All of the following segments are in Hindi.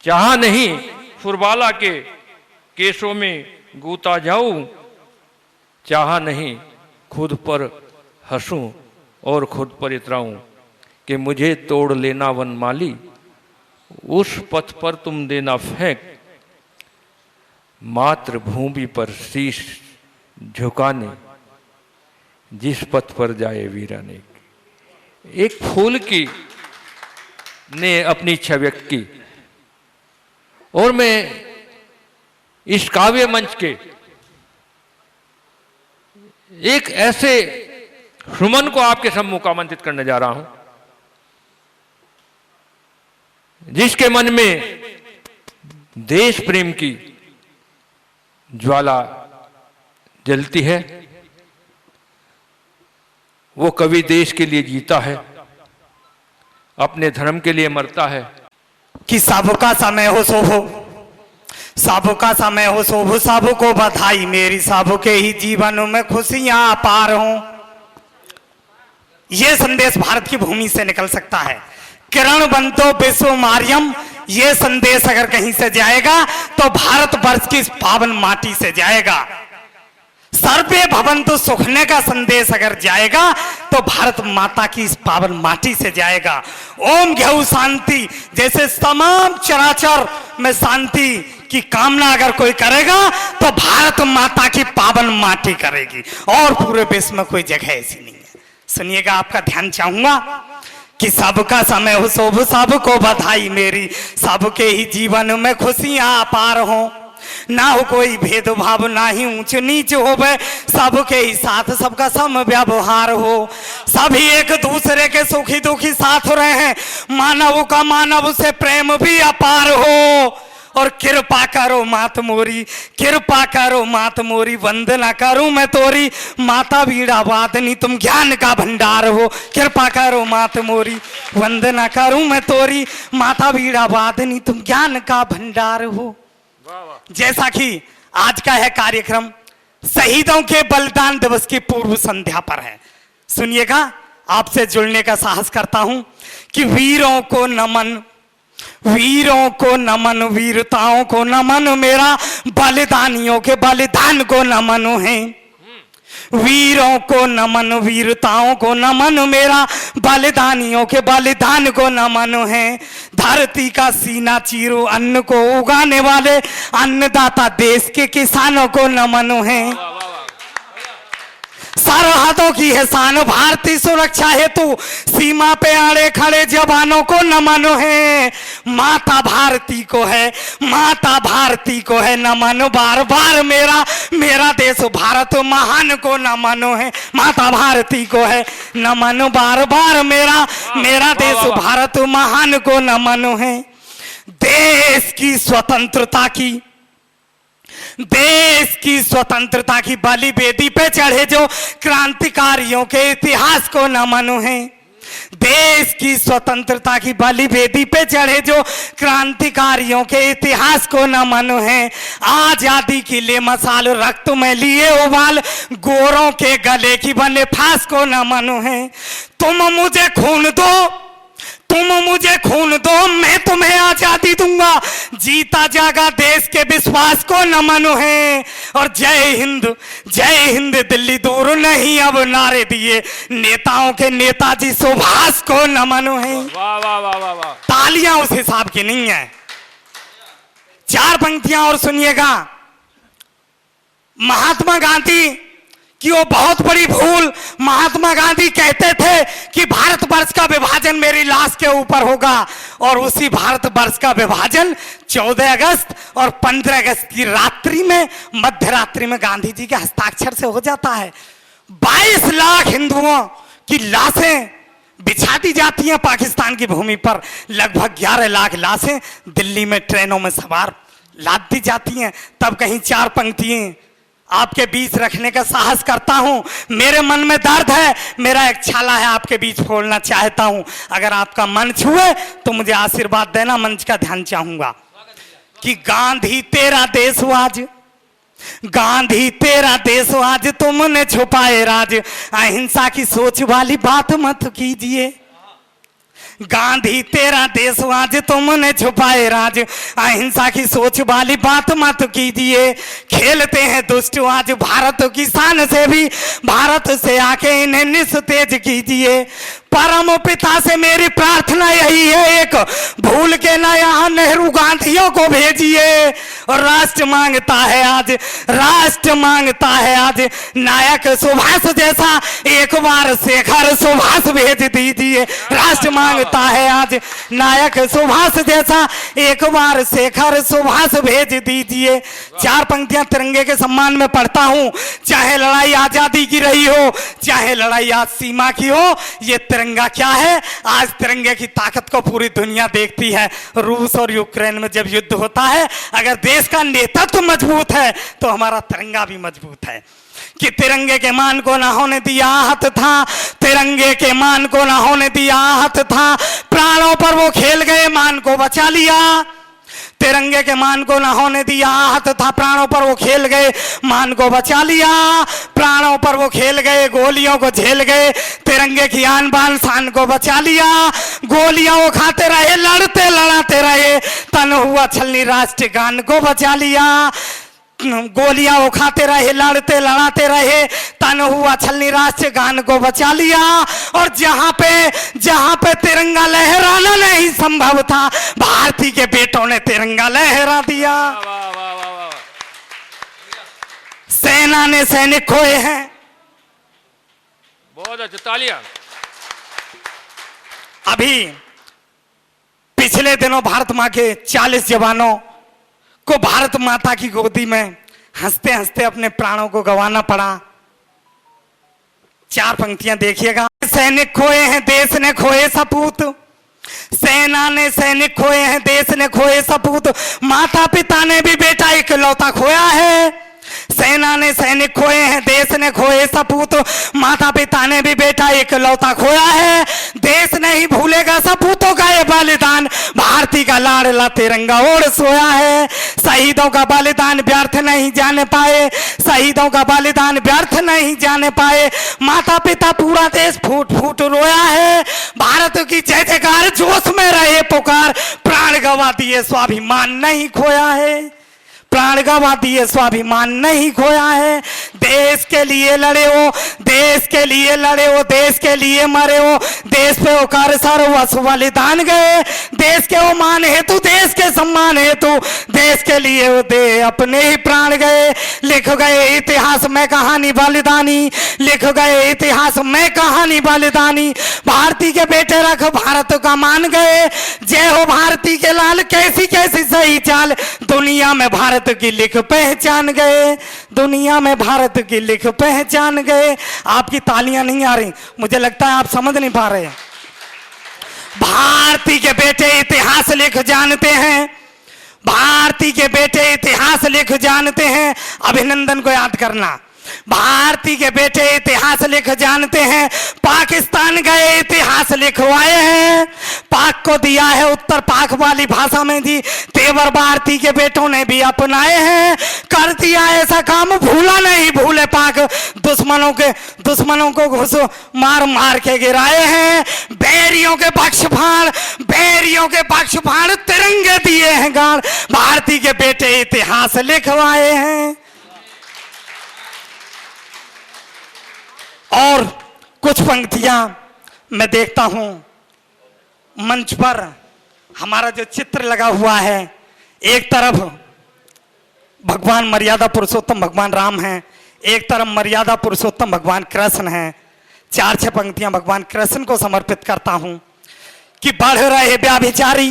चाहा नहीं फुरबाला के केसों में गूता जाऊं, चाहा नहीं खुद पर हंसूं और खुद पर इतराऊं कि मुझे तोड़ लेना वनमाली, उस पथ पर तुम देना फेंक, मातृभूमि पर शीश झुकाने जिस पथ पर जाए वीराने। एक फूल की ने अपनी इच्छा व्यक्त की और मैं इस काव्य मंच के एक ऐसे सुमन को आपके सम्मुख आमंत्रित करने जा रहा हूं जिसके मन में देश प्रेम की ज्वाला जलती है। वो कवि देश के लिए जीता है, अपने धर्म के लिए मरता है। कि सबका समय हो शोभो, सबका समय हो शोभो, सबको बधाई मेरी, सबके ही जीवन में खुशियां अपार हों। यह संदेश भारत की भूमि से निकल सकता है। किरण बंतो विश्व मार्यम, ये संदेश अगर कहीं से जाएगा तो भारत वर्ष की इस पावन माटी से जाएगा। सर्वे भवन्तु सुखने का संदेश अगर जाएगा तो भारत माता की इस पावन माटी से जाएगा। ओम घेऊ शांति, जैसे तमाम चराचर में शांति की कामना अगर कोई करेगा तो भारत माता की पावन माटी करेगी, और पूरे विश्व में कोई जगह ऐसी नहीं है। सुनिएगा, आपका ध्यान चाहूंगा कि सबका समय हो शोभ, सबको बधाई मेरी, सबके ही जीवन में खुशियां अपार हों। ना हो कोई भेदभाव, ना ही ऊंच नीच हो, सबके ही साथ सबका सम व्यवहार हो। सभी एक दूसरे के सुखी दुखी साथ रहे, मानव का मानव से प्रेम भी अपार हो। और कृपा करो मात मोरी, कृपा करो मात मोरी, वंदना करूं मैं तोरी, माता वीणा वादनी तुम ज्ञान का भंडार हो। कृपा करो मात मोरी, वंदना करूं मैं तोरी, माता वीणा वादनी तुम ज्ञान का भंडार हो। जैसा कि आज का है कार्यक्रम शहीदों के बलिदान दिवस की पूर्व संध्या पर है, सुनिएगा, आपसे जुड़ने का साहस करता हूं कि वीरों को नमन, वीरों को नमन, वीरताओं को नमन, मेरा बलिदानियों के बलिदान को नमन है। वीरों को नमन, वीरताओं को नमन, मेरा बलिदानियों के बलिदान को नमन है। धरती का सीना चीरो अन्न को उगाने वाले अन्नदाता देश के किसानों को नमन है। सरहदों की है शान, भारतीय सुरक्षा हेतु सीमा पे अड़े खड़े जवानों को नमन है। माता भारती को है, माता भारती को है नमन बार बार, मेरा मेरा देश भारत महान को नमन है। माता भारती को है नमन बार बार, मेरा मेरा देश भारत महान को नमन है। देश की स्वतंत्रता की, देश की स्वतंत्रता की बलि वेदी पे चढ़े जो क्रांतिकारियों के इतिहास को नमन है। देश की स्वतंत्रता की बलि वेदी पे चढ़े जो क्रांतिकारियों के इतिहास को नमन है। आजादी के लिए मसाल रक्त में लिए उबाल, गोरों के गले की बने फांस को नमन है। तुम मुझे खून दो, तुम मुझे खून दो, मैं तुम्हें आजादी दूंगा, जीता जागा देश के विश्वास को नमन है। और जय हिंद, जय हिंद दिल्ली दूर नहीं अब नारे दिए नेताओं के नेताजी सुभाष को नमन है। वाह वाह वाह वाह वाह। तालियां उस हिसाब की नहीं है, चार पंक्तियां और सुनिएगा। महात्मा गांधी कि वो बहुत बड़ी भूल, महात्मा गांधी कहते थे कि भारतवर्ष का विभाजन मेरी लाश के ऊपर होगा, और उसी भारतवर्ष का विभाजन 14 अगस्त और 15 अगस्त की रात्रि में, मध्य रात्रि में गांधी जी के हस्ताक्षर से हो जाता है। 22 लाख हिंदुओं की लाशें बिछा दी जाती हैं पाकिस्तान की भूमि पर, लगभग 11 लाख लाशें दिल्ली में ट्रेनों में सवार लाद दी जाती हैं। तब कहीं चार पंक्तियां आपके बीच रखने का साहस करता हूं। मेरे मन में दर्द है, मेरा एक छाला है आपके बीच फोड़ना चाहता हूं। अगर आपका मन छुए तो मुझे आशीर्वाद देना, मंच का ध्यान चाहूंगा कि गांधी तेरा देश आज, गांधी तेरा देश आज, तुमने छुपाए राज, अहिंसा की सोच वाली बात मत कीजिए। गांधी तेरा देश आज तुमने छुपाए राज, अहिंसा की सोच वाली बात मत कीजिए, खेलते हैं दुष्ट आज भारत की शान से भी, भारत से आके इन्हें निस्तेज कीजिए। परम पिता से मेरी प्रार्थना यही है, एक भूल के ना यहाँ नेहरू गांधियों को भेजिए। और राष्ट्र मांगता है आज, राष्ट्र मांगता है आज नायक सुभाष जैसा, एक बार शेखर सुभाष भेज दीजिए। राष्ट्र मांगता है आज नायक सुभाष जैसा, एक बार शेखर सुभाष भेज दीजिए। चार पंक्तियां तिरंगे के सम्मान में पढ़ता हूं। चाहे लड़ाई आजादी की रही हो, चाहे लड़ाई आज सीमा की हो, ये तिरंगा क्या है? आज तिरंगे की ताकत को पूरी दुनिया देखती है। रूस और यूक्रेन में जब युद्ध होता है, अगर देश का नेतृत्व मजबूत है तो हमारा तिरंगा भी मजबूत है। कि तिरंगे के मान को ना होने दिया आहत था, तिरंगे के मान को ना होने दिया आहत था, प्राणों पर वो खेल गए मान को बचा लिया। तिरंगे के मान को ना होने दिया आहत था, प्राणों पर वो खेल गए मान को बचा लिया। प्राणों पर वो खेल गए, गोलियों को झेल गए, तिरंगे की आन बान शान को बचा लिया। गोलियां वो खाते रहे, लड़ते लड़ाते रहे, तन हुआ छलनी राष्ट्र गान को बचा लिया। गोलियां वो खाते रहे, लड़ते लड़ाते रहे, तन हुआ छलनी राष्ट्र गान को बचा लिया। और जहां पे तिरंगा लहराना नहीं संभव था, भारती के बेटों ने तिरंगा लहरा दिया। सेना ने सैनिक खोए हैं। बहुत अच्छा, तालियां। अभी पिछले दिनों भारत मां के 40 जवानों को भारत माता की गोदी में हंसते हंसते अपने प्राणों को गंवाना पड़ा। चार पंक्तियां देखिएगा। सैनिक खोए हैं, देश ने खोए सपूत, सेना ने सैनिक खोए हैं, देश ने खोए सपूत, माता पिता ने भी बेटा इकलौता खोया है। सेना ने सैनिक खोए हैं, देश ने खोए सपूत, माता पिता ने भी बेटा इकलौता खोया है। देश नहीं भूलेगा सपूतों का ये बलिदान, भारती का लाडला तिरंगा ओढ़ सोया है। शहीदों का बलिदान व्यर्थ नहीं जाने पाए, शहीदों का बलिदान व्यर्थ नहीं जाने पाए। माता पिता पूरा देश फूट फूट रोया है। भारत की जय जयकार जोश में रहे पुकार, प्राण गंवा दिए स्वाभिमान नहीं खोया है, प्राण गंवा दिए स्वाभिमान नहीं खोया है। देश के लिए लड़े हो, देश के लिए लड़े हो, देश के लिए मरे हो, देश पे होकर सर्वस्व बलिदान गए। देश के वो मान हेतु, देश के सम्मान हेतु, देश के लिए वो दे अपने ही प्राण गए। लिख गए इतिहास में कहानी बलिदानी, लिख गए इतिहास में कहानी बलिदानी। भारती के बेटे रख भारत का मान गए। जय हो भारती के लाल, कैसी कैसी सही चाल, दुनिया में भारत की लिख पहचान गए, दुनिया में भारत की लिख पहचान गए। आपकी तालियां नहीं आ रही, मुझे लगता है आप समझ नहीं पा रहे। भारती के बेटे इतिहास लिख जानते हैं, भारती के बेटे इतिहास लिख जानते हैं। अभिनंदन को याद करना, भारती के बेटे इतिहास लिख जानते हैं। पाकिस्तान गए इतिहास लिखवाए हैं, पाक को दिया है उत्तर पाक वाली भाषा में जी, तेवर भारती के बेटों ने भी अपनाए हैं। कर दिया ऐसा काम भूला नहीं भूले पाक, दुश्मनों को घुस मार मार के गिराए हैं। बैरियों के पक्ष फाड़, बैरियों के पक्ष फाड़, तिरंगे दिए हैं गाड़, भारती के बेटे इतिहास लिखवाए हैं। और कुछ पंक्तियां मैं देखता हूं मंच पर, हमारा जो चित्र लगा हुआ है, एक तरफ भगवान मर्यादा पुरुषोत्तम भगवान राम हैं, एक तरफ मर्यादा पुरुषोत्तम भगवान कृष्ण हैं। चार छह पंक्तियां भगवान कृष्ण को समर्पित करता हूं कि बढ़ रहे व्याभिचारी,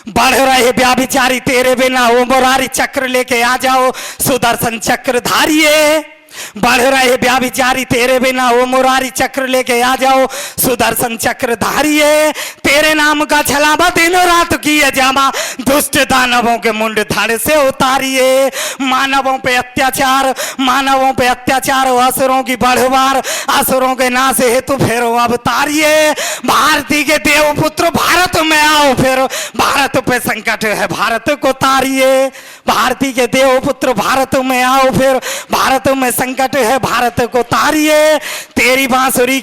बढ़ रहे व्याभिचारी, तेरे बिना वो मुरारी चक्र लेके आ जाओ सुदर्शन चक्र धारिये। बढ़ रहे व्याभिचारी, तेरे बिना वो मुरारी चक्र लेके आ जाओ सुदर्शन चक्र धारिये। तेरे नाम का छलावा दिन रात किए जामा, दुष्ट दानवों के मुंड धड़ से उतारिये। मानवों पे अत्याचार, मानवों पे अत्याचार, असुरों की बढ़वार, असुरों के नाश हेतु फिर अवतारिये। भारती के देवपुत्र भारत में आओ फिर, भारत पे संकट है भारत को तारिये। भारती के देवपुत्र भारत में आओ फिर, भारत में संकट है भारत को तारिए। तेरी बांसुरी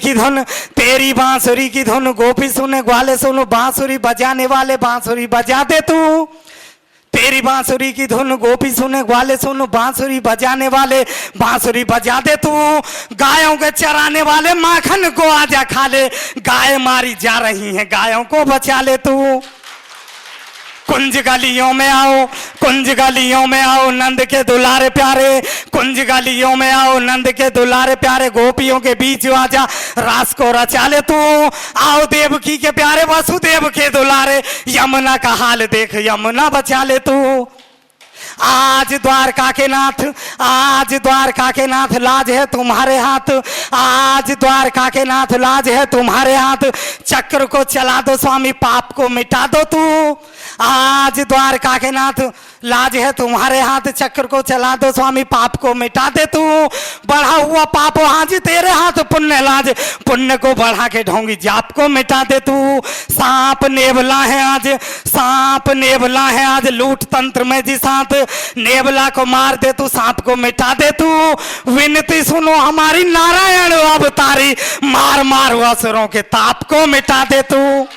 की धुन गोपी सुने ग्वाले सुनो, बांसुरी बजाने वाले बांसुरी बजा दे तू। तेरी बांसुरी की धुन गोपी सुने ग्वाले सुनो, बांसुरी बजाने वाले बांसुरी बजा दे तू। गायों के चराने वाले माखन को आजा खा ले, गाय मारी जा रही हैं गायों को बचा ले तू। कुंज गलियों में आओ, कुंज गलियों में आओ नंद के दुलारे प्यारे, कुंज गलियों में आओ नंद के दुलारे प्यारे, गोपियों के बीच आजा रास को रचा ले तू। आओ देवकी के प्यारे वसुदेव के दुलारे, यमुना का हाल देख यमुना बचा ले तू। आज द्वारका के नाथ लाज है तुम्हारे हाथ, आज द्वारका के नाथ लाज है तुम्हारे हाथ, चक्र को चला दो स्वामी पाप को मिटा दो तू। आज द्वारका के नाथ लाज है तुम्हारे हाथ, चक्र को चला दो स्वामी पाप को मिटा दे तू। बढ़ा हुआ पाप आज तेरे हाथ पुण्य लाज, पुण्य को बढ़ा के ढोंगी जाप को मिटा दे तू। सांप नेवला है आज लूट तंत्र में जिस हाथ, नेवला को मार दे तू सांप को मिटा दे तू। विनती सुनो हमारी नारायण अवतारी, मार मार असुरों के ताप को मिटा दे तू।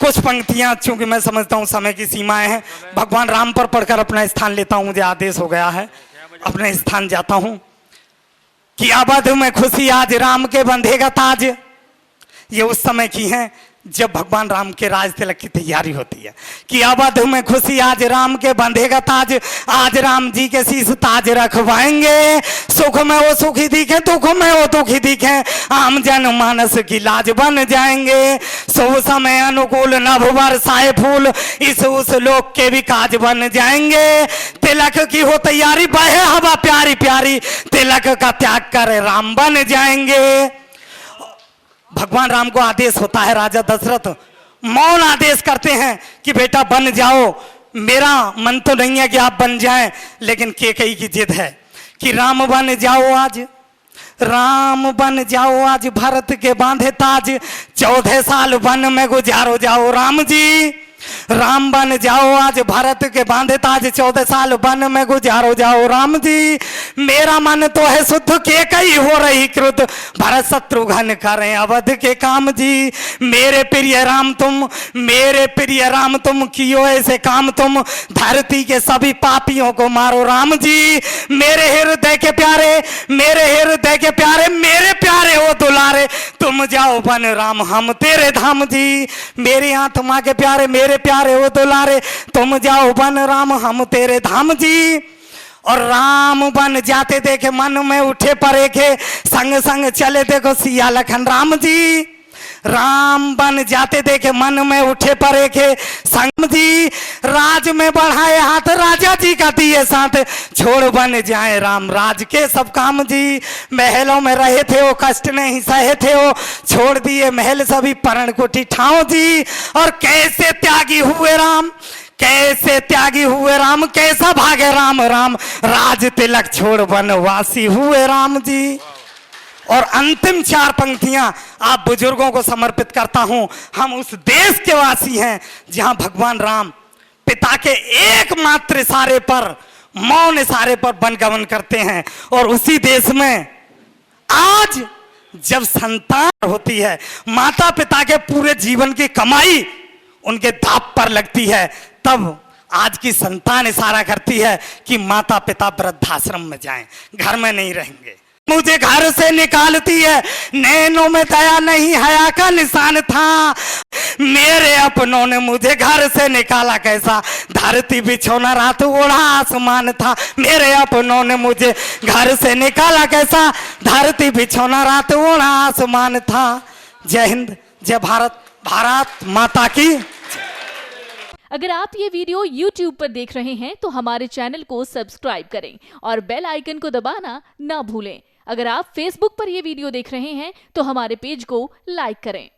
कुछ पंक्तियां, चूंकि मैं समझता हूं समय की सीमाएं हैं, भगवान राम पर पढ़कर अपना स्थान लेता हूं। मुझे आदेश हो गया है, अपने स्थान जाता हूं। कि अवध में खुशी आज राम के बंधेगा ताज, ये उस समय की है जब भगवान राम के राज तिलक की तैयारी होती है। कि अवध में खुशी आज राम के बंधेगा ताज, आज राम जी के शीश ताज रखवाएंगे। सुख में वो सुखी दिखे, दुख में वो दुखी दिखे, आम जन मानस की लाज बन जाएंगे। शुभ समय अनुकूल नभ बरसाए फूल, इस उस लोक के भी काज बन जाएंगे। तिलक की हो तैयारी बहे हवा प्यारी प्यारी, तिलक का त्याग कर राम बन जाएंगे। भगवान राम को आदेश होता है, राजा दशरथ मौन आदेश करते हैं कि बेटा बन जाओ। मेरा मन तो नहीं है कि आप बन जाएं, लेकिन कैकेयी की जिद है कि राम बन जाओ आज, राम बन जाओ आज, भरत के बांधे ताज, 14 साल वन में गुजारो जाओ राम जी। राम बन जाओ आज, भरत के बांधे ताज, 14 साल वन में गुजारो जाओ राम जी। मेरा मन तो है शुद्ध, कैकेयी हो रही क्रुद्ध, भरत शत्रुघ्न करें अवध के काम जी। मेरे प्रिय राम तुम कियो ऐसे काम तुम, धरती के सभी पापियों को मारो राम जी। मेरे हृदय के प्यारे, मेरे प्यारे हो दुलारे, तुम जाओ बन राम हम तेरे धाम जी। मेरी आत्मा के प्यारे, मेरे प्यारे हो दुलारे, तुम जाओ बन राम हम तेरे धाम जी। और राम बन जाते देखे मन में उठे परेखे, संग संग चले देखो सिया लखन राम जी। राम बन जाते देखे मन में उठे परेखे संग जी। राज में बढ़ाए हाथ राजा जी का दिए साथ, छोड़ बन जाए राम राज के सब काम जी। महलों में रहे थे वो कष्ट नहीं सहे थे वो, छोड़ दिए महल सभी परण कुटी ठाव जी। और कैसे त्यागी हुए राम, कैसा भागे राम, राज तिलक छोड़ वनवासी हुए राम जी। और अंतिम 4 पंक्तियां आप बुजुर्गों को समर्पित करता हूं। हम उस देश के वासी हैं जहां भगवान राम पिता के एकमात्र इशारे पर, मौन इशारे पर वनगमन करते हैं। और उसी देश में आज जब संतान होती है, माता पिता के पूरे जीवन की कमाई उनके दांव पर लगती है, तब आज की संतान इशारा करती है कि माता पिता वृद्धाश्रम में जाएं, घर में नहीं रहेंगे। मुझे घर से निकालती है, नैनों में दया नहीं हया का निशान था। मेरे अपनों ने मुझे घर से निकाला कैसा, धरती बिछौना रात ओढ़ा आसमान था। मेरे अपनों ने मुझे घर से निकाला कैसा, धरती बिछौना रात ओढ़ा आसमान था। जय हिंद, जय भारत, भारत माता की। अगर आप ये वीडियो YouTube पर देख रहे हैं तो हमारे चैनल को सब्सक्राइब करें और बेल आइकन को दबाना ना भूलें। अगर आप Facebook पर ये वीडियो देख रहे हैं तो हमारे पेज को लाइक करें।